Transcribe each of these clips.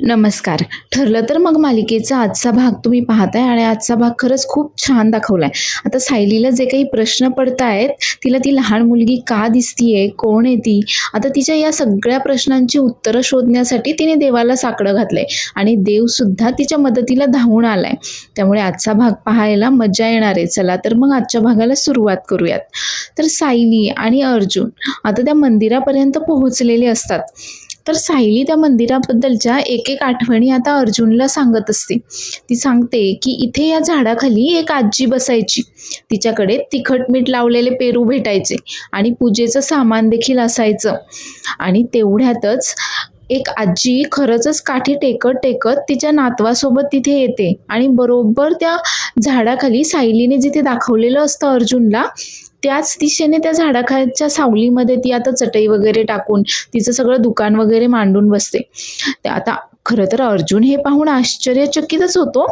नमस्कार. ठरलं तर मग मालिकेचा आजचा भाग तुम्ही पाहताय आणि आजचा भाग खरंच खूप छान दाखवलाय. आता सायलीला जे काही प्रश्न पडतायत, तिला ती लहान मुलगी का दिसतीये? कोण आहे ती? आता तिच्या या सगळ्या प्रश्नांची उत्तरं शोधण्यासाठी तिने देवाला साकडं घातलंय आणि देवसुद्धा तिच्या मदतीला धावून आलाय. त्यामुळे आजचा भाग पाहायला मज्जा येणार आहे. चला तर मग आजच्या भागाला सुरुवात करूयात. तर सायली आणि अर्जुन आता त्या मंदिरापर्यंत पोहोचलेले असतात. तर सायली त्या मंदिराबद्दलच्या एक एक आठवणी आता अर्जुनला सांगत असते. ती सांगते की इथे या झाडाखाली एक आजी बसायची. तिच्याकडे तिखट मीठ लावलेले पेरू भेटायचे आणि पूजेचं सामान देखील असायचं. आणि तेवढ्यातच एक आजी खरंच काठी टेकत टेकत तिच्या नातवासोबत तिथे येते आणि बरोबर त्या झाडाखाली सायलीने जिथे दाखवलेलं असतं अर्जुनला, त्याच दिशेने त्या झाडाखालच्या सावलीमध्ये ती आता चटई वगैरे टाकून तिचं सगळं दुकान वगैरे मांडून बसते. आता खरं तर अर्जुन हे पाहून आश्चर्यचकितच होतो.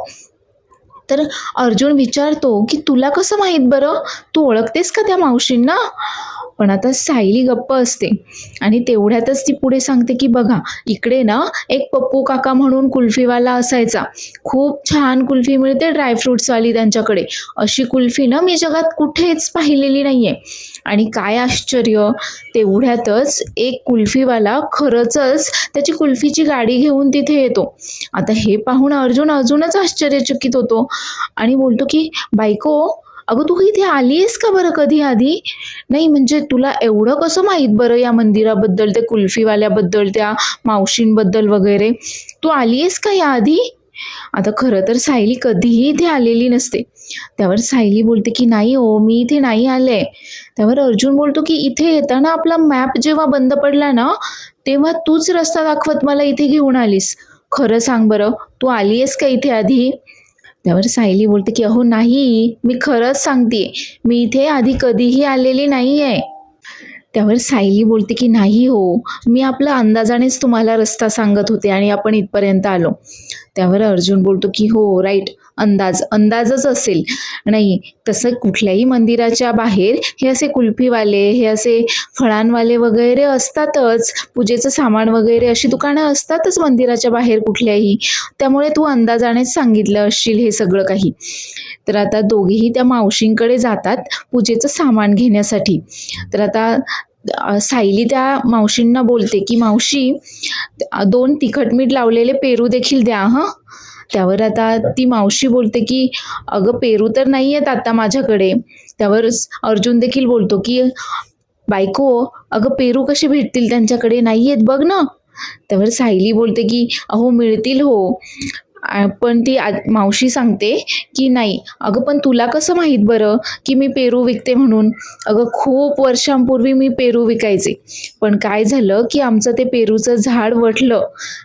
तर अर्जुन विचारतो की तुला कसं माहीत बरं? तू ओळखतेस का त्या मावशींना? पण आता सायली गप्प असते आणि तेवढ्यातच ती पुढे सांगते की बघा, इकडे ना एक पप्पू काका म्हणून कुल्फीवाला असायचा. खूप छान कुल्फी मिळते ड्रायफ्रुट्सवाली त्यांच्याकडे. अशी कुल्फी ना मी जगात कुठेच पाहिलेली नाहीये. आणि काय आश्चर्य, तेवढ्यातच एक कुल्फीवाला खरंच त्याची कुल्फीची गाडी घेऊन तिथे येतो. आता हे पाहून अर्जुन अजूनच आश्चर्यचकित होतो आणि बोलतो की बायको, अगं तू इथे आली आहेस का बरं कधी आधी? नाही म्हणजे तुला एवढं कसं माहीत बरं या मंदिराबद्दल, त्या कुल्फीवाल्याबद्दल, त्या मावशींबद्दल वगैरे? तू आली आहेस का याआधी? आता खरं तर सायली कधीही इथे आलेली नसते. त्यावर सायली बोलते की नाही हो, मी इथे नाही आले. त्यावर अर्जुन बोलतो की इथे येताना आपला मॅप जेव्हा बंद पडला ना, तेव्हा तूच रस्ता दाखवत मला इथे घेऊन आलीस. खरं सांग बरं, तू आली आहेस का इथे आधी? त्यावर सायली बोलते की अहो नाही, मी खरंच सांगतेय, मी इथे आधी कधीही आलेली नाहीये. त्यावर सायली बोलते की नाही हो, मी आपल्या अंदाजानेच तुम्हाला रस्ता सांगत होते आणि आपण इथपर्यंत आलो. त्यावर अर्जुन बोलतो की हो राईट, अंदाजच असेल. नाही, तसं कुठल्याही मंदिराच्या बाहेर हे असे कुल्फीवाले, हे असे फळांवाले वगैरे असतातच. पूजेचं सामान वगैरे अशी दुकानं असतातच मंदिराच्या बाहेर कुठल्याही. त्यामुळे तू अंदाजानेच सांगितलं असशील हे सगळं काही. तर आता दोघेही त्या मावशींकडे जातात पूजेचं सामान घेण्यासाठी. तर आता सायली त्या मावशींना बोलते की मावशी, 2 तिखट मीठ लावलेले पेरू देखील द्या हं. त्यावर आता ती मावशी बोलते की अगं पेरू तर नाही आहेत आता माझ्याकडे. त्यावर अर्जुन देखील बोलतो की बायको, अगं पेरू कसे भेटतील त्यांच्याकडे, नाही आहेत बघ ना. त्यावर सायली बोलते की अहो मिळतील हो. पण ती मावशी सांगते की नाही, अगं पण तुला कसं माहीत बरं की मी पेरू विकते म्हणून? अगं खूप वर्षांपूर्वी मी पेरू विकायचे, पण काय झालं की आमचं ते पेरूचं झाड वठलं.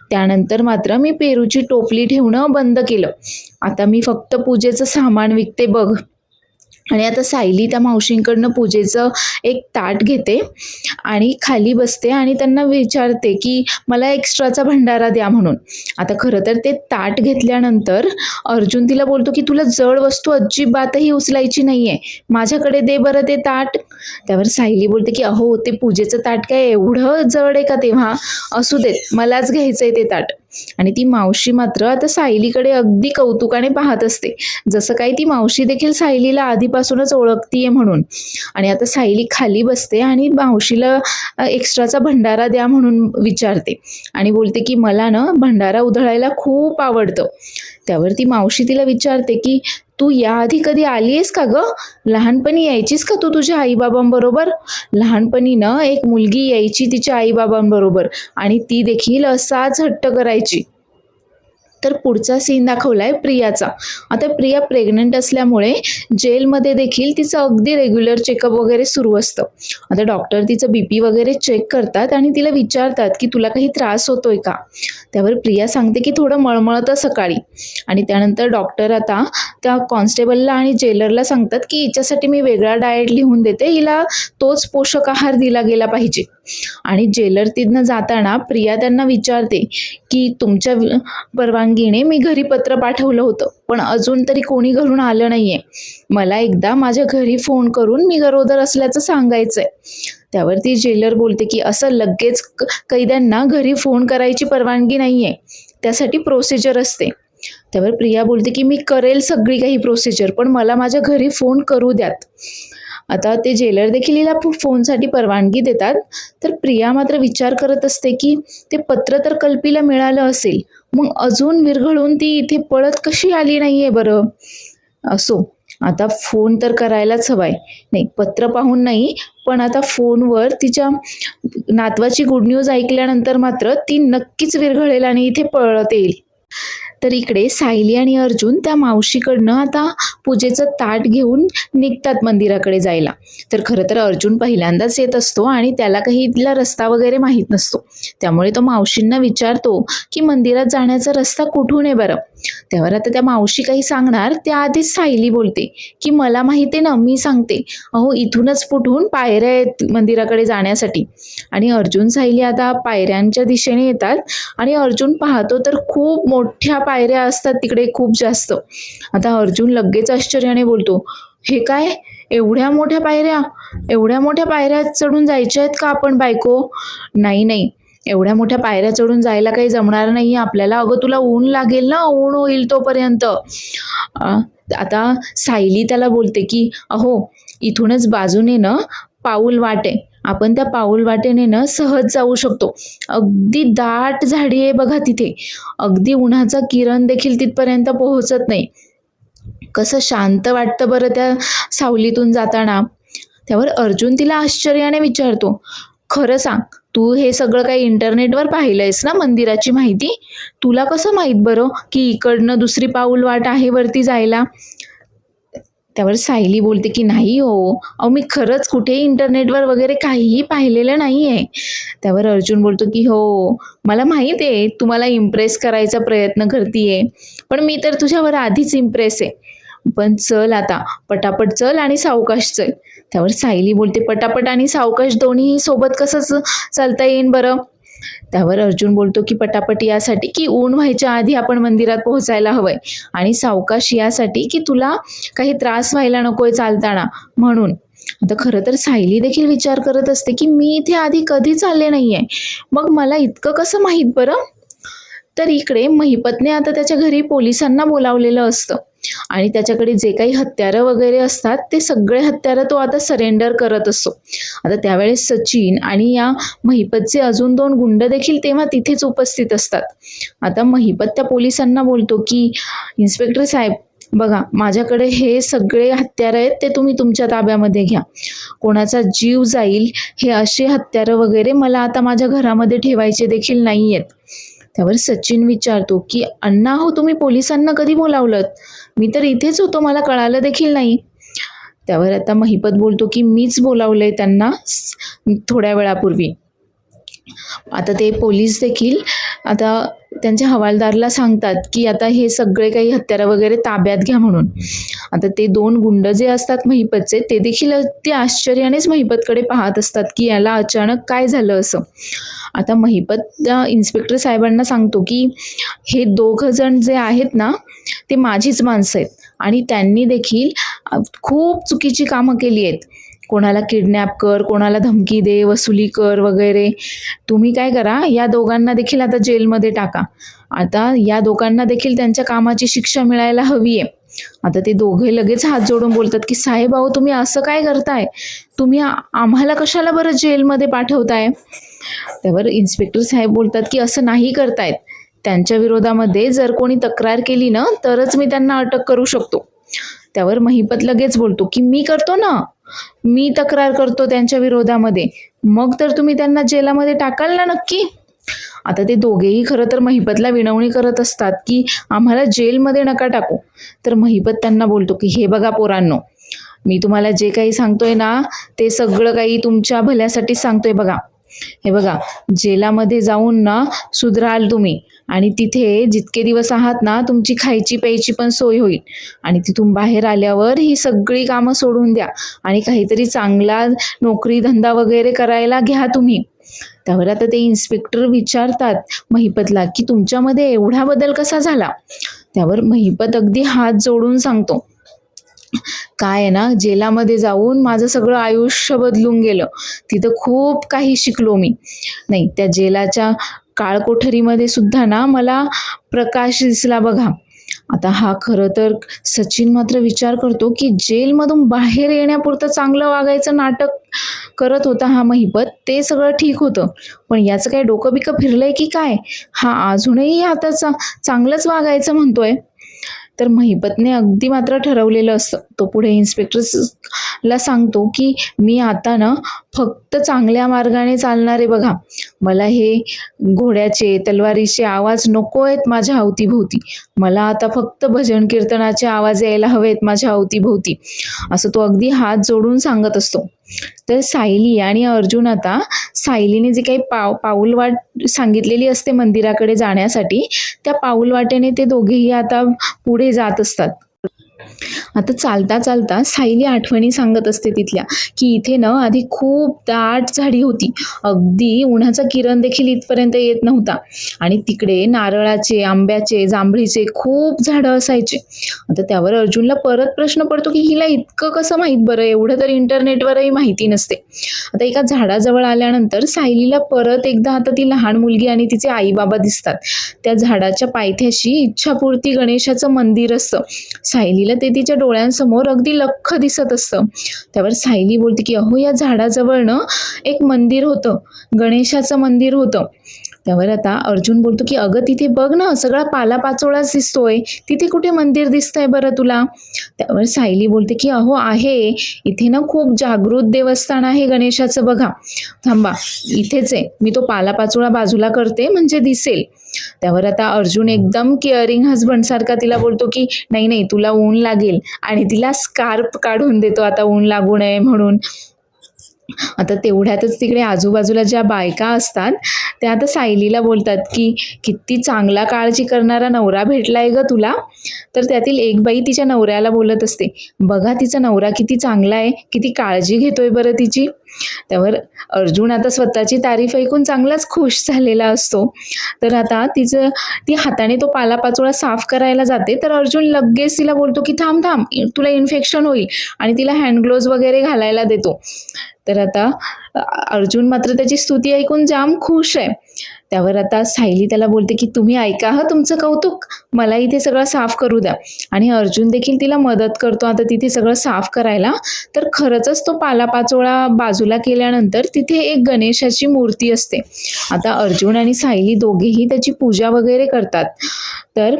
त्यानंतर मात्र मी पेरूची टोपली ठेवणं बंद केलं. आता मी फक्त पूजेचं सामान विकते बघ. आणि आता सायली त्या मावशींकडनं पूजेचं एक ताट घेते आणि खाली बसते आणि त्यांना विचारते की मला एक्स्ट्राचा भंडारा द्या म्हणून. आता खरं तर ते ताट घेतल्यानंतर अर्जुन तिला बोलतो की तुला जड वस्तू अजिबातही उचलायची नाहीये, माझ्याकडे दे बरं ते ताट. त्यावर सायली बोलते की अहो ते पूजेचं ताट काय एवढं जड आहे का तेव्हा? असू देत, मलाच घ्यायचंय ते ताट. आणि ती मावशी मात्र आता सायलीकडे अगदी कौतुकाने पाहत असते, जसं काही ती मावशी देखील सायलीला आधीपासूनच ओळखतीये म्हणून. आणि आता सायली खाली बसते आणि मावशीला एक्स्ट्राचा भंडारा द्या म्हणून विचारते आणि बोलते की मला ना भंडारा उधळायला खूप आवडतं. त्यावर ती मावशी तिला विचारते की तू याआधी कधी आली आहेस का गं? लहानपणी यायचीस का तू तुझ्या आईबाबांबरोबर? लहानपणी ना एक मुलगी यायची तिच्या आईबाबांबरोबर आणि ती देखील असाच हट्ट करायची. तर पुढचा सीन दाखवलाय प्रियाचा. आता प्रिया प्रेग्नंट असल्यामुळे जेलमध्ये देखील तिचं अगदी रेग्युलर चेकअप वगैरे सुरू असतं. आता डॉक्टर तिचं BP वगैरे चेक करतात आणि तिला विचारतात की तुला काही त्रास होतोय का? त्यावर प्रिया सांगते की थोडं मळमळतं सकाळी. आणि त्यानंतर डॉक्टर आता त्या कॉन्स्टेबलला आणि जेलरला सांगतात की हिच्यासाठी मी वेगळा डाएट लिहून देते, हिला तोच पोषक आहार दिला गेला पाहिजे. आणि जेलर तिथनं जाताना प्रिया त्यांना विचारते की तुमच्या परवानगीने मी घरी पत्र पाठवलं होतं, पण अजून तरी कोणी घरून आलं नाहीये. मला एकदा माझ्या घरी फोन करून मी गरोदर असल्याचं सांगायचंय. त्यावर ती जेलर बोलते की असं लगेच कैद्यांना घरी फोन करायची परवानगी नाही आहे, त्यासाठी प्रोसिजर असते. त्यावर प्रिया बोलते की मी करेल सगळी काही प्रोसिजर, पण मला माझ्या घरी फोन करू द्यात. आता ते जेलर देखील हिला फोनसाठी परवानगी देतात. तर प्रिया मात्र विचार करत असते की ते पत्र तर कल्पीला मिळालं असेल, मग अजून विरघळून ती इथे पळत कशी आली नाहीये बरं. असो, आता फोन तर करायलाच हवाय. नाही, पत्र पाहून नाही, पण आता फोनवर तिच्या नातवाची गुड न्यूज ऐकल्यानंतर मात्र ती नक्कीच विरघळेल आणि इथे पळत येईल. तर इकडे सायली आणि अर्जुन त्या मावशीकडनं आता पूजेचं ताट घेऊन निघतात मंदिराकडे जायला. तर खरं तर अर्जुन पहिल्यांदाच येत असतो आणि त्याला काही इथला रस्ता वगैरे माहीत नसतो. त्यामुळे तो मावशींना विचारतो की मंदिरात जाण्याचा रस्ता कुठून आहे बरं. त्यावर आता त्या मावशी काही सांगणार त्याआधीच सायली बोलते की मला माहिती आहे ना, मी सांगते. अहो, इथूनच कुठून पायऱ्या आहेत मंदिराकडे जाण्यासाठी. आणि अर्जुन सायली आता पायऱ्यांच्या दिशेने येतात आणि अर्जुन पाहतो तर खूप मोठ्या पायऱ्या असतात तिकडे, खूप जास्त. आता अर्जुन लगेच आश्चर्याने बोलतो, हे काय, एवढ्या मोठ्या पायऱ्या, एवढ्या मोठ्या पायऱ्या चढून जायच्या आहेत का आपण बायको. नाही नाही, एवढ्या मोठ्या पायऱ्या चढून जायला काही जमणार नाही आपल्याला. अगं, तुला ऊन लागेल ना, ऊन होईल तोपर्यंत. आता सायली त्याला बोलते की अहो, इथूनच बाजूने ना पाऊल वाट आहे, आपण त्या पाऊल वाटेने ना सहज जाऊ शकतो. अगदी दाट झाडी आहे बघा तिथे, अगदी उन्हाचा किरण देखील तिथपर्यंत पोहोचत नाही. कसं शांत वाटतं बरं त्या सावलीतून जाताना. त्यावर अर्जुन तिला आश्चर्याने विचारतो, खरं सांग, तू हे सगळं काही इंटरनेटवर पाहिलंयस ना मंदिराची माहिती? तुला कसं माहित बरं की इकडनं दुसरी पाऊल वाट आहे वरती जायला. त्यावर सायली बोलते की नाही हो, अहो मी खरंच कुठे इंटरनेटवर वगैरे काहीही पाहिलेलं नाही आहे. त्यावर अर्जुन बोलतो की हो, मला माहीत आहे तू मला इम्प्रेस करायचा प्रयत्न करतीये, पण मी तर तुझ्यावर आधीच इम्प्रेस आहे. पण चल आता, पटापट चल आणि सावकाश चल. त्यावर सायली बोलते पटापट आणि सावकाश दोन्ही सोबत कसं चालता येईन बरं. त्यावर अर्जुन बोलतो की पटापट यासाठी की ऊन व्हायच्या आधी आपण मंदिरात पोहोचायला हवंय, आणि सावकाश यासाठी की तुला काही त्रास व्हायला नकोय चालताना म्हणून. आता खरं तर सायली देखील विचार करत असते की मी इथे आधी कधी चालले नाहीये, मग मला इतकं कसं माहीत बरं. तर इकडे महिपतने आता त्याच्या घरी पोलिसांना बोलावलेलं असतं आणि त्याच्याकडे जे काही हत्यारं वगैरे असतात ते सगळे हत्यारं तो आता सरेंडर करत असतो. आता त्यावेळेस सचिन आणि या महिपतचे अजून 2 गुंड देखील तेव्हा तिथेच उपस्थित असतात. आता महिपत त्या पोलिसांना बोलतो की इन्स्पेक्टर साहेब, बघा, माझ्याकडे हे सगळे हत्यारं आहेत, ते तुम्ही तुमच्या ताब्यामध्ये घ्या. कोणाचा जीव जाईल हे असे हत्यारं वगैरे मला आता माझ्या घरामध्ये ठेवायचे देखील नाही आहेत. त्यावर सचिन विचारतो की अण्णा हो, तुम्ही पोलिसांना कधी बोलावलं? मी तर इथेच होतो, मला कळालं देखील नाही. त्यावर आता महिपत बोलतो की मीच बोलावलंय त्यांना थोड्या वेळापूर्वी. आता ते पोलीस देखील आता त्यांच्या हवालदारला सांगतात की आता हे सगळे काही हत्यारं वगैरे ताब्यात घ्या म्हणून. आता ते 2 गुंड जे असतात महिपतचे ते देखील ते आश्चर्यानेच महिपतकडे पाहत असतात की याला अचानक काय झालं असं. आता महिपत त्या इन्स्पेक्टर साहेबांना सांगतो की हे 2 जण जे आहेत ना ते माझीच माणसं आहेत आणि त्यांनी देखील खूप चुकीची कामं केली आहेत. कोणाला किडनॅप कर, कोणाला धमकी दे, वसुली कर वगैरे. तुम्ही काय करा, या दोघांना देखील आता जेलमध्ये टाका. आता या दोघांना देखील त्यांच्या कामाची शिक्षा मिळायला हवी आहे. आता ते दोघे लगेच हात जोडून बोलतात की साहेब, अहो तुम्ही असं काय करताय, तुम्ही आम्हाला कशाला बरं जेलमध्ये पाठवताय. त्यावर इन्स्पेक्टर साहेब बोलतात की असं नाही करतायत, त्यांच्या विरोधामध्ये जर कोणी तक्रार केली ना तरच मी त्यांना अटक करू शकतो. त्यावर महिपत लगेच बोलतो की मी करतो ना, मी तक्रार करतो त्यांच्या विरोधामध्ये, मग तर तुम्ही त्यांना जेलामध्ये टाकाल ना नक्की. आता ते दोघेही खरं तर महिपतला विनवणी करत असतात की आम्हाला जेलमध्ये नका टाकू. तर महिपत त्यांना बोलतो की हे बघा पोरांनो, मी तुम्हाला जे काही सांगतोय ना ते सगळं काही तुमच्या भल्यासाठी सांगतोय बघा. हे बघा, जेलामध्ये जाऊन ना सुधराल तुम्ही आणि तिथे जितके दिवस आहात ना तुमची खायची प्यायची पण सोय होईल, आणि तिथून बाहेर आल्यावर ही सगळी कामं सोडून द्या आणि काहीतरी चांगला नोकरी धंदा वगैरे करायला घ्या तुम्ही. त्यावर आता ते इन्स्पेक्टर विचारतात महिपतला की तुमच्यामध्ये एवढा बदल कसा झाला. त्यावर महिपत अगदी हात जोडून सांगतो काय आहे ना, जेलामध्ये जाऊन माझं सगळं आयुष्य बदलून गेलं. तिथं खूप काही शिकलो मी. नाही, त्या जेलाच्या काळकोठरीमध्ये सुद्धा ना मला प्रकाश दिसला बघा. आता हा खरं तर सचिन मात्र विचार करतो, की जेलमधून बाहेर येण्यापुरतं चांगलं वागायचं नाटक करत होता हा महिपत. ते सगळं ठीक होतं. पण याचं काही डोकं-बिकं फिरलंय की काय? हा अजूनही आता चांगलंच वागायचं म्हणतोय. तर महिपतने अगदी मात्र ठरवलेलं असतं. तो पुढे इन्स्पेक्टर्सला सांगतो, की "मी आता ना फक्त चांगल्या मार्गाने चालणार आहे बघा. मला हे घोड्याचे, तलवारीचे आवाज नको आहेत माझ्या अवतीभोवती. मला आता फक्त भजन कीर्तनाचे आवाज यायला हवेत माझ्या अवतीभोवती." असं तो अगदी हात जोडून सांगत असतो. तर सायली आणि अर्जुन आता सायलीने जे काही पाऊलवाट सांगितलेली असते मंदिराकडे जाण्यासाठी, त्या पाऊलवाटेने ते दोघेही आता पुढे जात असतात. आता चालता चालता सायली आठवणी सांगत असते तिथल्या, की इथे ना आधी खूप दाट झाडी होती. अगदी उन्हाचा किरण देखील इथपर्यंत येत नव्हता आणि तिकडे नारळाचे, आंब्याचे, जांभळीचे खूप झाडं असायचे. आता त्यावर अर्जुनला परत प्रश्न पडतो, की हिला इतकं कसं माहीत बरं? एवढं तर इंटरनेटवरही माहिती नसते. आता एका झाडाजवळ आल्यानंतर सायलीला परत एकदा आता ती लहान मुलगी आणि तिचे आई-बाबा दिसतात. त्या झाडाच्या पायथ्याशी इच्छापूर्ती गणेशाचं मंदिर असतं. सायलीला ते तिच्या डोळ्यांसमोर अगदी लख्ख दिसत असतं. त्यावर सायली बोलते, की "अहो, या झाडाजवळ ना एक मंदिर होतं, गणेशाचं मंदिर होतं." त्यावर आता अर्जुन बोलतो, की "अगं, तिथे बघ ना, सगळा पालापाचोळाच दिसतोय. तिथे कुठे मंदिर दिसतंय बरं तुला?" त्यावर सायली बोलते, की "अहो आहे, इथे ना खूप जागृत देवस्थान आहे गणेशाचं बघा. थांबा, इथेच आहे. मी तो पालापाचोळा बाजूला करते म्हणजे दिसेल." त्यावर आता अर्जुन एकदम केअरिंग हजबंडसारखा तिला बोलतो, की "नाही, नाही, तुला ऊन लागेल." आणि तिला स्कार्फ काढून देतो आता ऊन लागू नये म्हणून. आता तेवढ्यातच तिकडे आजूबाजूला ज्या बायका असतात, त्या आता सायलीला बोलतात, की "किती चांगला काळजी करणारा नवरा भेटलाय गं तुला." तर त्यातील एक बाई तिच्या नवऱ्याला बोलत असते, "बघा तिचा नवरा किती चांगला आहे, किती काळजी घेतोय बरं तिची." त्यावर अर्जुन आता स्वतःची तारीफ ऐकून चांगलाच खुश झालेला असतो. तर आता ती हाताने तो पालापाचोळा साफ करायला जाते, तर अर्जुन लगेच तिला बोलतो, की "थांब, थांब, तुला इन्फेक्शन होईल." आणि तिला हँड ग्लोव्ज वगैरे घालायला देतो. तर आता अर्जुन मात्र त्याची स्तुती ऐकून जाम खुश आहे. त्यावर आता सायली त्याला बोलते, की "तुम्ही ऐका हं तुमचं कौतुक. मला इथे सगळं साफ करू द्या." आणि अर्जुन देखील तिला मदत करतो आता तिथे सगळं साफ करायला. तर खरंचच तो पालापाचोळा बाजूला केल्यानंतर तिथे एक गणेशाची मूर्ती असते. आता अर्जुन आणि सायली दोघेही त्याची पूजा वगैरे करतात. तर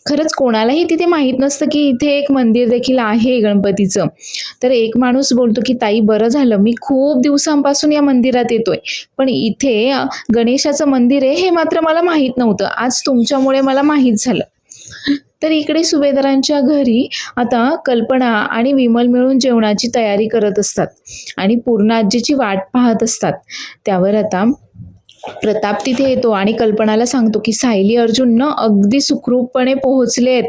खरंच कोणालाही तिथे माहीत नसतं, की इथे एक मंदिर देखील आहे गणपतीचं. तर एक माणूस बोलतो, की "ताई, बरं झालं, मी खूप दिवसांपासून या मंदिरात येतोय. पण इथे गणेशाचं मंदिर आहे हे मात्र मला माहीत नव्हतं. आज तुमच्यामुळे मला माहीत झालं." तर इकडे सुभेदारांच्या घरी आता कल्पना आणि विमल मिळून जेवणाची तयारी करत असतात आणि पूर्णा आजीची वाट पाहत असतात. त्यावर आता प्रताप तिथे येतो आणि कल्पनाला सांगतो, की सायली अर्जुन ना अगदी सुखरूपपणे पोहोचलेत.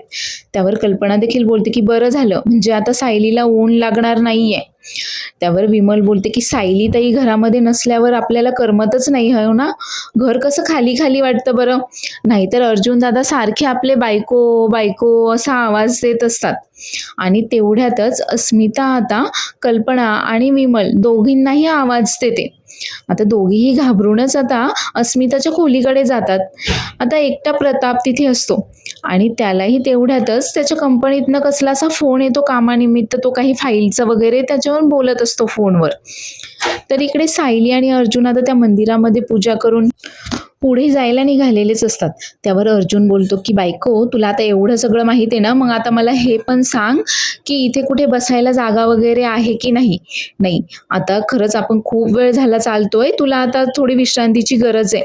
त्यावर कल्पना देखील बोलते, की "बरं झालं, म्हणजे आता सायलीला ऊन लागणार नाहीये." त्यावर विमल बोलते, की "सायली ताई घरामध्ये नसल्यावर आपल्याला करमतच नाही हो ना. घर कसं खाली खाली वाटतं बरं. नाहीतर अर्जुन दादा सारखे आपले बायको बायको असा आवाज देत असतात." आणि तेवढ्यातच अस्मिता आता कल्पना आणि विमल दोघींनाही आवाज देते. आता दोघीही घाबरूनच आता अस्मिताच्या खोलीकडे जातात. आता एकटा प्रताप तिथे असतो आणि त्यालाही तेवढ्यातच त्याच्या कंपनीतनं कसलासा फोन येतो कामानिमित्त. तो काही फाईलचं वगैरे त्याच्यावर बोलत असतो फोनवर. तर इकडे सायली आणि अर्जुन आता त्या मंदिरामध्ये पूजा करून पुढे जायला निघालेलेच असतात. त्यावर अर्जुन बोलतो, की "बायको, तुला आता एवढं सगळं माहीत आहे ना, मग आता मला हे पण सांग, की इथे कुठे बसायला जागा वगैरे आहे की नाही?" "नाही, आता खरंच आपण खूप वेळ झाला चालतोय. तुला आता थोडी विश्रांतीची गरज आहे."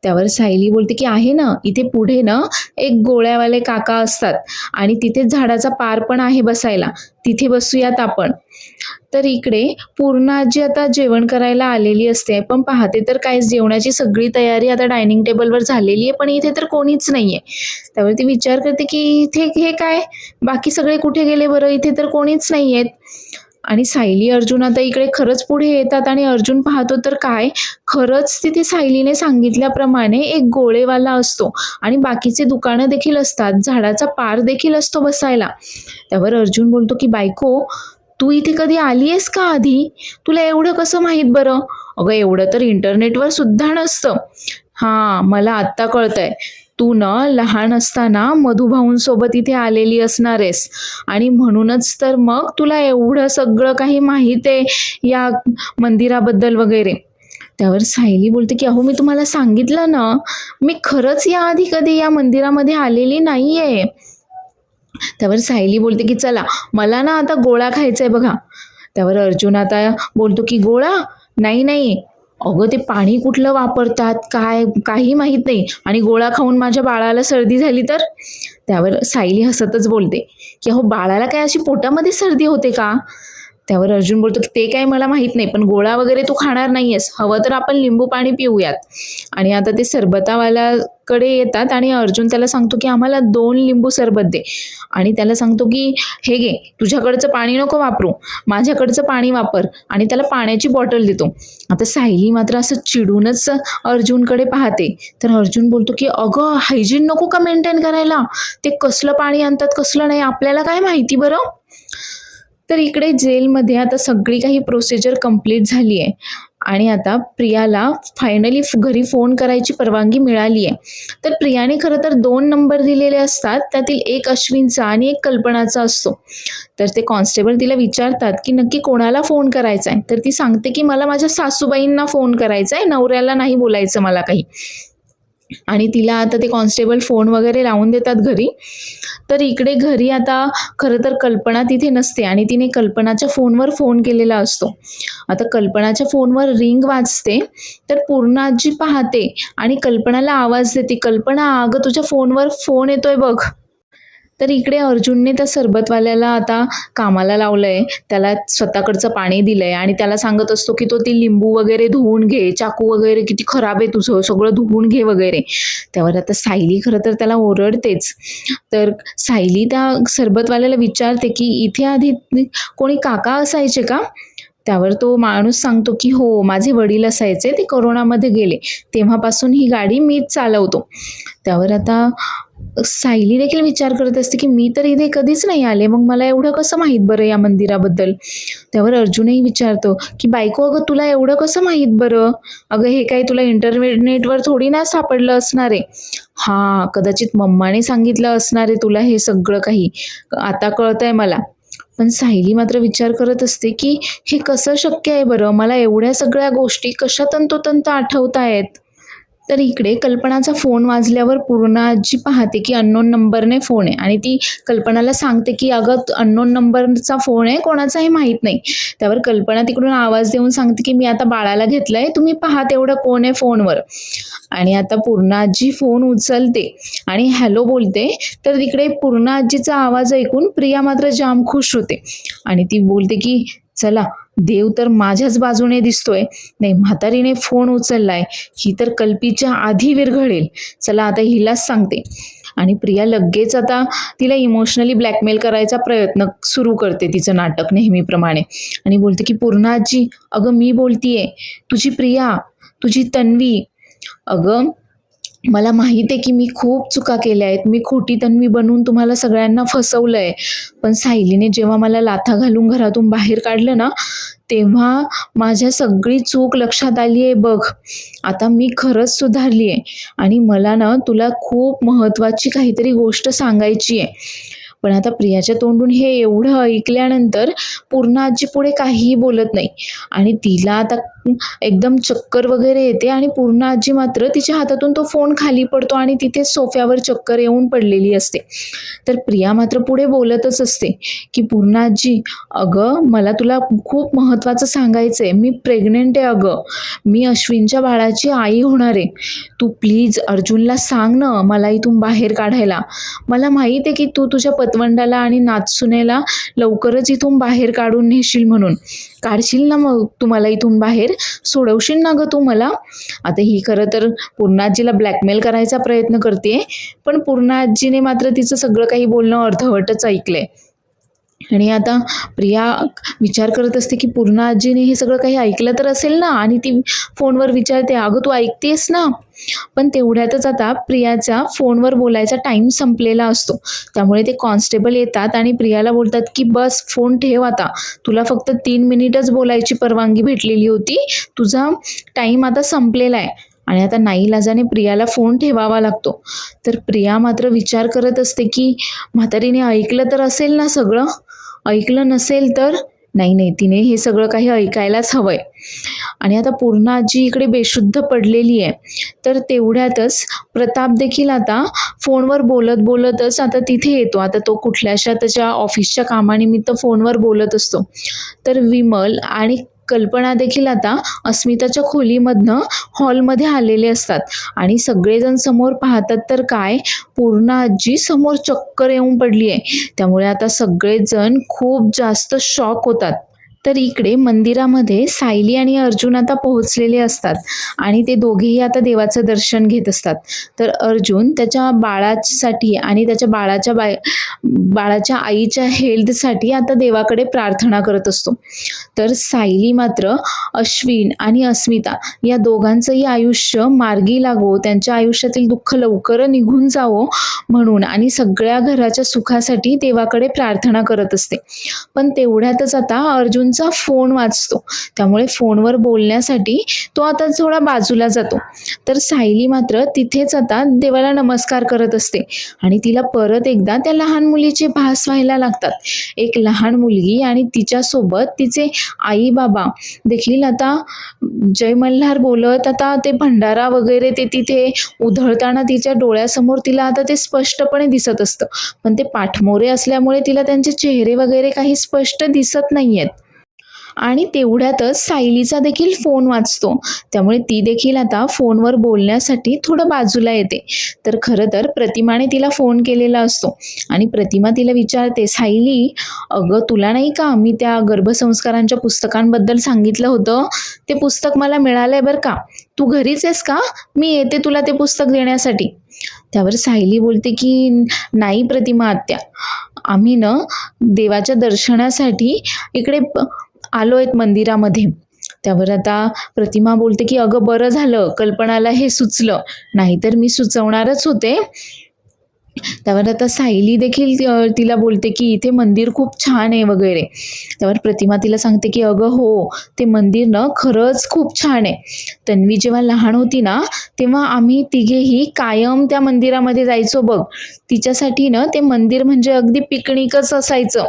त्यावर सायली बोलते, की "आहे ना, इथे पुढे ना एक गोळ्यावाले काका असतात आणि तिथेच झाडाचा पार पण आहे बसायला. तिथे बसूयात आपण." तर इकडे पूर्ण आजी आता जेवण करायला आलेली असते. पण पाहते तर काय, जेवणाची सगळी तयारी आता डायनिंग टेबलवर झालेली आहे, पण इथे तर कोणीच नाहीये. त्यावर ती विचार करते, की इथे हे काय? बाकी सगळे कुठे गेले बरं? इथे तर कोणीच नाहीयेत. आणि सायली अर्जुन आता इकडे खरंच पुढे येतात आणि अर्जुन पाहतो तर काय, खरंच तिथे सायलीने सांगितल्याप्रमाणे एक गोळेवाला असतो आणि बाकीचे दुकानं देखील असतात, झाडाचा पार देखील असतो बसायला. त्यावर अर्जुन बोलतो की बायको, तू इथे कधी आली आहेस का आधी? तुला एवढं कसं माहीत बरं? अगं एवढं तर इंटरनेटवर सुद्धा नसतं. हां, मला आत्ता कळतंय. तू ना लहान असताना मधुभाऊंसोबत इथे आलेली असणार आहेस आणि म्हणूनच तर मग तुला एवढं सगळं काही माहीत आहे या मंदिराबद्दल वगैरे. त्यावर सायली बोलते की अहो मी तुम्हाला सांगितलं ना, मी खरंच याआधी कधी या मंदिरामध्ये आलेली नाहीये. त्यावर सायली बोलते की चला, मला ना आता गोळा खायचा आहे बघा. त्यावर अर्जुन आता बोलतो की गोळा? नाही नाही, अगं ते पाणी कुठलं वापरतात काय काही माहीत नाही आणि गोळा खाऊन माझ्या बाळाला सर्दी झाली तर? त्यावर सायली हसतच बोलते की अहो बाळाला काय अशी पोटामध्ये सर्दी होते का? त्यावर अर्जुन बोलतो की ते काय मला माहित नाही, पण गोळा वगैरे तू खाणार नाहीयेस, हवं तर आपण लिंबू पाणी पिऊयात. आणि आता ते सरबतावाल्याकडे येतात आणि अर्जुन त्याला सांगतो की आम्हाला 2 लिंबू सरबत दे. आणि त्याला सांगतो की हे घे, तुझ्याकडचं पाणी नको वापरू, माझ्याकडचं पाणी वापर. आणि त्याला पाण्याची बॉटल देतो. आता सायली मात्र असं चिडूनच अर्जुनकडे पाहते. तर अर्जुन बोलतो की अगं हायजीन नको का मेंटेन करायला? ते कसलं पाणी आणतात कसलं नाही आपल्याला काय माहिती बरं? तर इकडे जेलमध्ये आता सगळी काही प्रोसिजर कंप्लीट झाली आहे आणि आता प्रियाला फायनली घरी फोन करायची परवानगी मिळाली आहे. तर प्रियाने खरं तर 2 नंबर दिलेले असतात, त्यातील एक अश्विनचा आणि एक कल्पनाचा असतो. तर ते कॉन्स्टेबल तिला विचारतात की नक्की कोणाला फोन करायचा आहे, तर ती सांगते की मला माझ्या सासूबाईंना फोन करायचा आहे, नवऱ्याला नाही बोलायचं मला काही. आणि तिला आता ते कॉन्स्टेबल फोन वगैरे लावून देतात घरी. तर इकडे घरी आता खरं तर कल्पना तिथे नसते आणि तिने कल्पनाच्या फोनवर फोन केलेला असतो. आता कल्पनाच्या फोनवर रिंग वाजते. तर पूर्ण आजी पाहते आणि कल्पनाला आवाज देते, कल्पना अगं तुझ्या फोनवर फोन येतोय बघ. तर इकडे अर्जुनने त्या सरबतवाल्याला आता कामाला लावलंय, त्याला स्वतःकडचं पाणी दिलंय आणि त्याला सांगत असतो की तो ती लिंबू वगैरे धुवून घे, चाकू वगैरे किती खराब आहे तुझं, सगळं धुवून घे वगैरे. त्यावर आता सायली खरं तर त्याला ओरडतेच. तर सायली त्या सरबतवाल्याला विचारते की इथे आधी कोणी काका असायचे का? त्यावर तो माणूस सांगतो की हो, माझे वडील असायचे, ते कोरोनामध्ये गेले, तेव्हापासून ही गाडी मीच चालवतो. त्यावर आता सायली देखील विचार करत असते की मी तर इथे कधीच नाही आले, मग मला एवढं कसं माहीत बरं या मंदिराबद्दल? त्यावर अर्जुनही विचारतो की बायको अगं तुला एवढं कसं माहीत बरं? अगं हे काय तुला इंटरनेटवर थोडी ना सापडलं असणार आहे. हां, कदाचित मम्माने सांगितलं असणार आहे तुला हे सगळं काही, आता कळतंय मला. पण सायली मात्र विचार करत असते की हे कसं शक्य आहे बरं? मला एवढ्या सगळ्या गोष्टी कशा तंतोतंत आठवतायत? तर इकडे कल्पनाचा फोन वाजल्यावर पूर्णा आजी पाहते की अननोन नंबरने फोन आहे आणि ती कल्पनाला सांगते की अगं अननोन नंबरचा फोन आहे, कोणाचाही माहीत नाही. त्यावर कल्पना तिकडून आवाज देऊन सांगते की मी आता बाळाला घेतलंय, तुम्ही पहा तेवढं कोण आहे फोनवर. आणि आता पूर्णा आजी फोन उचलते आणि हॅलो बोलते. तर तिकडे पूर्णा आजीचा आवाज ऐकून प्रिया मात्र जाम खुश होते आणि ती बोलते की चला, देव तर माझ्याच बाजूने दिसतोय. नाही, म्हातारीने फोन उचललाय, ही तर कल्पीच्या आधी विरघळेल. चला आता हिलाच सांगते. आणि प्रिया लगेच आता तिला इमोशनली ब्लॅकमेल करायचा प्रयत्न सुरू करते, तिचं नाटक नेहमीप्रमाणे. आणि बोलते की पूर्णा आजी, अगं मी बोलतीये, तुझी प्रिया, तुझी तन्वी. अगं मला माहित आहे की मी खूप चुका केल्या आहेत, मी खोटी तन्वी बनवून तुम्हाला सगळ्यांना फसवलंय. पण सायलीने जेव्हा मला लाथा घालून घरातून बाहेर काढलं ना, तेव्हा माझ्या सगळी चूक लक्षात आली आहे बघ. आता मी खरंच सुधारली आहे आणि मला ना तुला खूप महत्त्वाची काहीतरी गोष्ट सांगायची आहे. पण आता प्रियाच्या तोंडून हे एवढं ऐकल्यानंतर पूर्णा आजी पुढे काहीही बोलत नाही आणि तिला आता एकदम चक्कर वगैरे येते आणि पूर्णा आजी मात्र तिच्या हातातून तो फोन खाली पडतो आणि तिथे सोफ्यावर चक्कर येऊन पडलेली असते. तर प्रिया मात्र पुढे बोलतच असते की पूर्णा आजी, अगं मला तुला खूप महत्त्वाचं सांगायचं आहे, मी प्रेग्नेंट आहे अगं, मी अश्विनच्या बाळाची आई होणार आहे. तू प्लीज अर्जुनला सांग ना मला इथून बाहेर काढायला. मला माहीत आहे की तू तुझ्या पतवंडाला आणि नातसुनेला लवकरच इथून बाहेर काढून नेशील म्हणून. काढशील ना मग तू मला इथून बाहेर, सोडवशील ना गं तू मला? आता ही खरं तर पूर्णा आजीला ब्लॅकमेल करायचा प्रयत्न करते, पण पूर्णा आजीने मात्र तिचं सगळं काही बोलणं अर्धवटच ऐकलंय. आणि आता प्रिया विचार करत असते की पूर्ण आजीने हे सगळं काही ऐकलं तर असेल ना, आणि ती फोनवर विचारते, अगं तू ऐकतेस ना? पण तेवढ्यातच आता प्रियाचा फोनवर बोलायचा टाइम संपलेला असतो. त्यामुळे ते कॉन्स्टेबल येतात आणि प्रियाला बोलतात की बस फोन ठेव आता. तुला फक्त 3 मिनिटच बोलायची परवानगी भेटलेली होती. तुझा टाइम आता संपलेला आहे. आणि आता नाईलाजाने प्रियाला फोन ठेवावा लागतो. तर प्रिया मात्र विचार करत असते की म्हातारीने ऐकलं तर असेल ना सगळं? ऐकलं नसेल तर? नाही, नाही, तिने हे सगळं काही ऐकायलाच हवंय. आणि आता पूर्ण आजी इकडे बेशुद्ध पडलेली आहे. तर तेवढ्यातच प्रताप देखील आता फोनवर बोलत बोलतच आता तिथे येतो. आता तो कुठल्याशा त्याच्या ऑफिसच्या कामानिमित्त फोनवर बोलत असतो. तर विमल आणि कल्पना देखील आता अस्मिताच्या खोलीमधनं हॉलमध्ये आलेले असतात आणि सगळेजण समोर पाहतात तर काय, पूर्ण आजी समोर चक्कर येऊन पडली आहे. त्यामुळे आता सगळेजण खूप जास्त शॉक होतात. तर इकडे मंदिरामध्ये सायली आणि अर्जुन आता पोहोचलेले असतात आणि ते दोघेही आता देवाचं दर्शन घेत असतात. तर अर्जुन त्याच्या बाळासाठी आणि त्याच्या बाळाच्या आईच्या हेल्थसाठी आता देवाकडे प्रार्थना करत असतो. तर सायली मात्र अश्विन आणि अस्मिता या दोघांचंही आयुष्य मार्गी लागो, त्यांच्या आयुष्यातील दुःख लवकर निघून जावो म्हणून आणि सगळ्या घराच्या सुखासाठी देवाकडे प्रार्थना करत असते. पण तेवढ्यातच आता अर्जुनचा फोन वाजतो. त्यामुळे फोनवर बोलण्यासाठी तो आता थोडा बाजूला जातो. तर सायली मात्र तिथेच आता देवाला नमस्कार करत असते आणि तिला परत एकदा त्या लहान मुलीचे भास व्हायला लागतात. एक लहान मुलगी आणि तिच्यासोबत तिचे आई बाबा देखील आता जय मल्हार बोलत आता ते भंडारा वगैरे ते तिथे उधळताना तिच्या डोळ्यासमोर तिला आता ते स्पष्टपणे दिसत असतं. पण ते पाठमोरे असल्यामुळे तिला त्यांचे चेहरे वगैरे काही स्पष्ट दिसत नाहीयेत. आणि तेवढ्यातच सायलीचा देखील फोन वाजतो. त्यामुळे ती देखील आता फोनवर बोलण्यासाठी थोडं बाजूला येते. तर खरं तर प्रतिमाने तिला फोन केलेला असतो आणि प्रतिमा तिला विचारते, सायली, अगं तुला नाही का मी त्या गर्भसंस्कारांच्या पुस्तकांबद्दल सांगितलं होतं, ते पुस्तक मला मिळालंय बरं का, तू घरीच आहेस का? मी येते तुला ते पुस्तक देण्यासाठी. त्यावर सायली बोलते की नाही प्रतिमा आत्या, आम्ही ना देवाच्या दर्शनासाठी इकडे आलोय मंदिरामध्ये. त्यावर आता प्रतिमा बोलते की अगं बरं झालं कल्पनाला हे सुचलं, नाहीतर मी सुचवणारच होते. त्यावर आता सायली देखील तिला बोलते की इथे मंदिर खूप छान आहे वगैरे. त्यावर प्रतिमा तिला सांगते की अगं हो, ते मंदिर ना खरंच खूप छान आहे. तन्वी जेव्हा लहान होती ना तेव्हा आम्ही तिघेही कायम त्या मंदिरामध्ये जायचो बघ. तिच्यासाठी ना ते मंदिर म्हणजे अगदी पिकनिकच असायचं.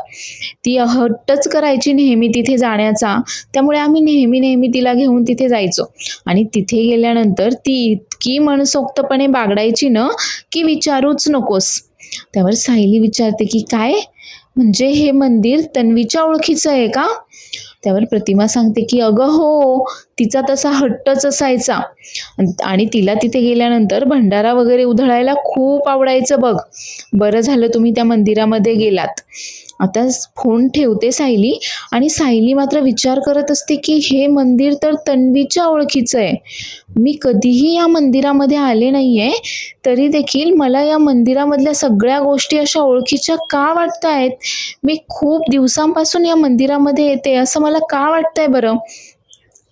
ती हट्टच करायची नेहमी तिथे जाण्याचा. त्यामुळे आम्ही नेहमी नेहमी तिला घेऊन तिथे जायचो आणि तिथे गेल्यानंतर ती इतकी मनसोक्तपणे बागडायची ना की विचारूच नकोस. त्यावर सायली विचारते की काय, म्हणजे हे मंदिर तन्वीच्या ओळखीचं आहे का? त्यावर प्रतिमा सांगते की अगं हो, तिचा तसा हट्टच असायचा आणि तिला तिथे गेल्यानंतर भंडारा वगैरे उधळायला खूप आवडायचं बघ. बरं झालं तुम्ही त्या मंदिरामध्ये गेलात. आता फोन ठेवते सायली आणि सायली मात्र विचार करत असते की हे मंदिर तर तन्वीच्या ओळखीचं आहे. मी कधीही या मंदिरामध्ये आले नाहीये, तरी देखील मला या मंदिरामधल्या सगळ्या गोष्टी अशा ओळखीच्या का वाटतायत? मी खूप दिवसांपासून या मंदिरामध्ये येते असं मला का वाटतंय बरं?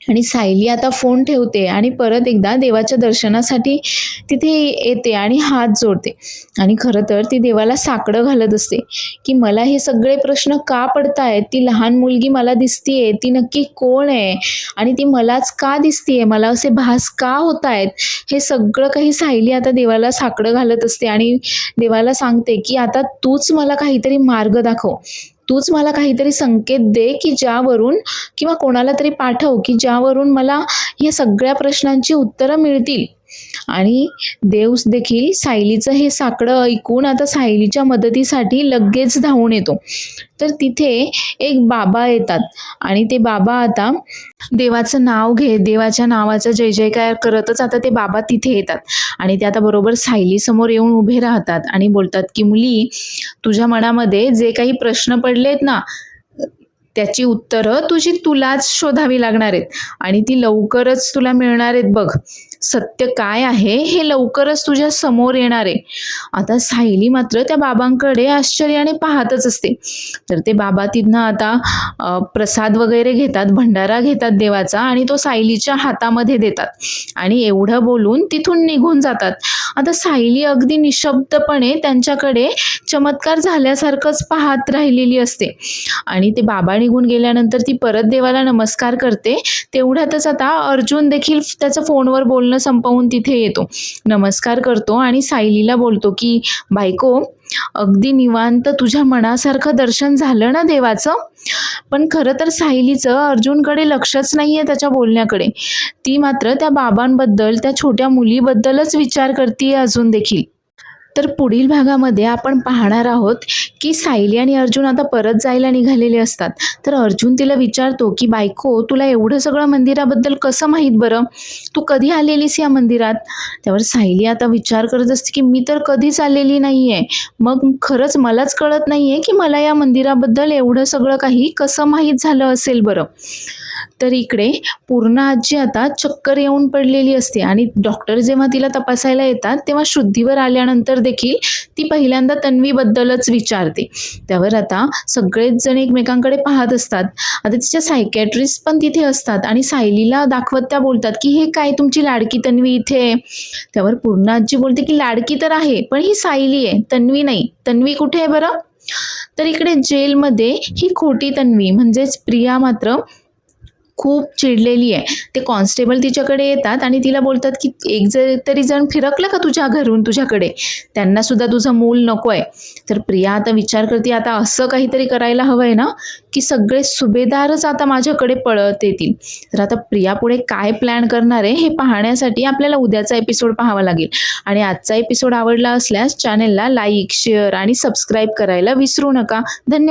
आणि सायली आता फोन ठेवते आणि परत एकदा देवाच्या दर्शनासाठी तिथे येते आणि हात जोडते. आणि खरं तर ती देवाला साकडं घालत असते की मला हे सगळे प्रश्न का पडतायत? ती लहान मुलगी मला दिसतीये, ती नक्की कोण आहे? आणि ती मलाच का दिसतीये? मला असे भास का होत आहेत? हे सगळं काही सायली आता देवाला साकडं घालत असते आणि देवाला सांगते की आता तूच मला काहीतरी मार्ग दाखव. तूच मला काहीतरी संकेत दे की ज्यावरून, किंवा कोणाला तरी पाठव की ज्यावरून मला या सगळ्या प्रश्नांची उत्तरं मिळतील. आणि देव देखील सायलीचं हे साकडं ऐकून आता सायलीच्या मदतीसाठी लगेच धावून येतो. तर तिथे एक बाबा येतात आणि ते बाबा आता देवाचं नाव घेत देवाच्या नावाचा जय जयकार करतच आता ते बाबा तिथे येतात आणि ते आता बरोबर सायली समोर येऊन उभे राहतात आणि बोलतात की मुली, तुझ्या मनामध्ये जे काही प्रश्न पडलेत ना त्याची उत्तरं तुलाच शोधावी लागणार आहेत आणि ती लवकरच तुला मिळणार आहेत बघ. सत्य काय आहे हे लवकरच तुझ्या समोर येणार आहे. आता सायली मात्र त्या बाबांकडे आश्चर्याने पाहतच असते. तर ते बाबा तिथनं आता प्रसाद वगैरे घेतात, भंडारा घेतात देवाचा आणि तो सायलीच्या हातामध्ये देतात आणि एवढं बोलून तिथून निघून जातात. आता सायली अगदी निशब्दपणे त्यांच्याकडे चमत्कार झाल्यासारखंच पाहत राहिलेली असते आणि ते बाबा निघून गेल्यानंतर ती परत देवाला नमस्कार करते. तेवढ्यातच आता अर्जुन देखील त्याचं फोनवर बोलणं संपवून तिथे येतो, नमस्कार करतो आणि सायलीला बोलतो की बायको, अगदी निवांत तुझ्या मनासारखं दर्शन झालं ना देवाचं. पण खरं तर सायलीचं अर्जुनकडे लक्षच नाहीये त्याच्या बोलण्याकडे. ती मात्र त्या बाबांबद्दल, त्या छोट्या मुलीबद्दलच विचार करते अजून देखील. तर पुढील भागामध्ये आपण पाहणार आहोत की सायली आणि अर्जुन आता परत जायला निघालेले असतात. तर अर्जुन तिला विचारतो की बायको, तुला एवढं सगळं मंदिराबद्दल कसं माहीत बरं? तू कधी आलेलीस या मंदिरात? त्यावर सायली आता विचार करत असते की मी तर कधीच आलेली नाहीये. मग खरंच मलाच कळत नाहीये की मला या मंदिराबद्दल एवढं सगळं काही कसं माहीत झालं असेल बरं. तर इकडे पूर्ण आजी आता चक्कर येऊन पडलेली असते आणि डॉक्टर जेव्हा तिला तपासायला येतात तेव्हा शुद्धीवर आल्यानंतर देखील ती पहिल्यांदा तन्वीबद्दलच विचारते. त्यावर आता सगळेच जण एकमेकांकडे पाहत असतात. आता तिच्या सायकॅट्रिस्ट पण तिथे असतात आणि सायलीला दाखवत त्या बोलतात की हे काय, तुमची लाडकी तन्वी इथे आहे. त्यावर पूर्ण आजी बोलते की लाडकी तर आहे पण ही सायली आहे, तन्वी नाही. तन्वी कुठे आहे बरं? तर इकडे जेलमध्ये ही खोटी तन्वी म्हणजेच प्रिया मात्र खूप चिडलेली आहे. ते कॉन्स्टेबल तिच्याकडे येतात आणि तिला बोलतात की एक तरी जण फिरकलं का तुझ्या घरून तुझ्याकडे, त्यांना सुद्धा तुझं मूल नको आहे. तर प्रिया आता विचार करते, आता असं काहीतरी करायला हवंय ना की सगळे सुभेदारच आता माझ्याकडे पळत येतील. तर आता प्रिया पुढे काय प्लॅन करणार आहे हे पाहण्यासाठी आपल्याला उद्याचा एपिसोड पाहावा लागेल. आणि आजचा एपिसोड आवडला असल्यास चॅनेलला लाईक, शेअर आणि सबस्क्राईब करायला विसरू नका. धन्यवाद.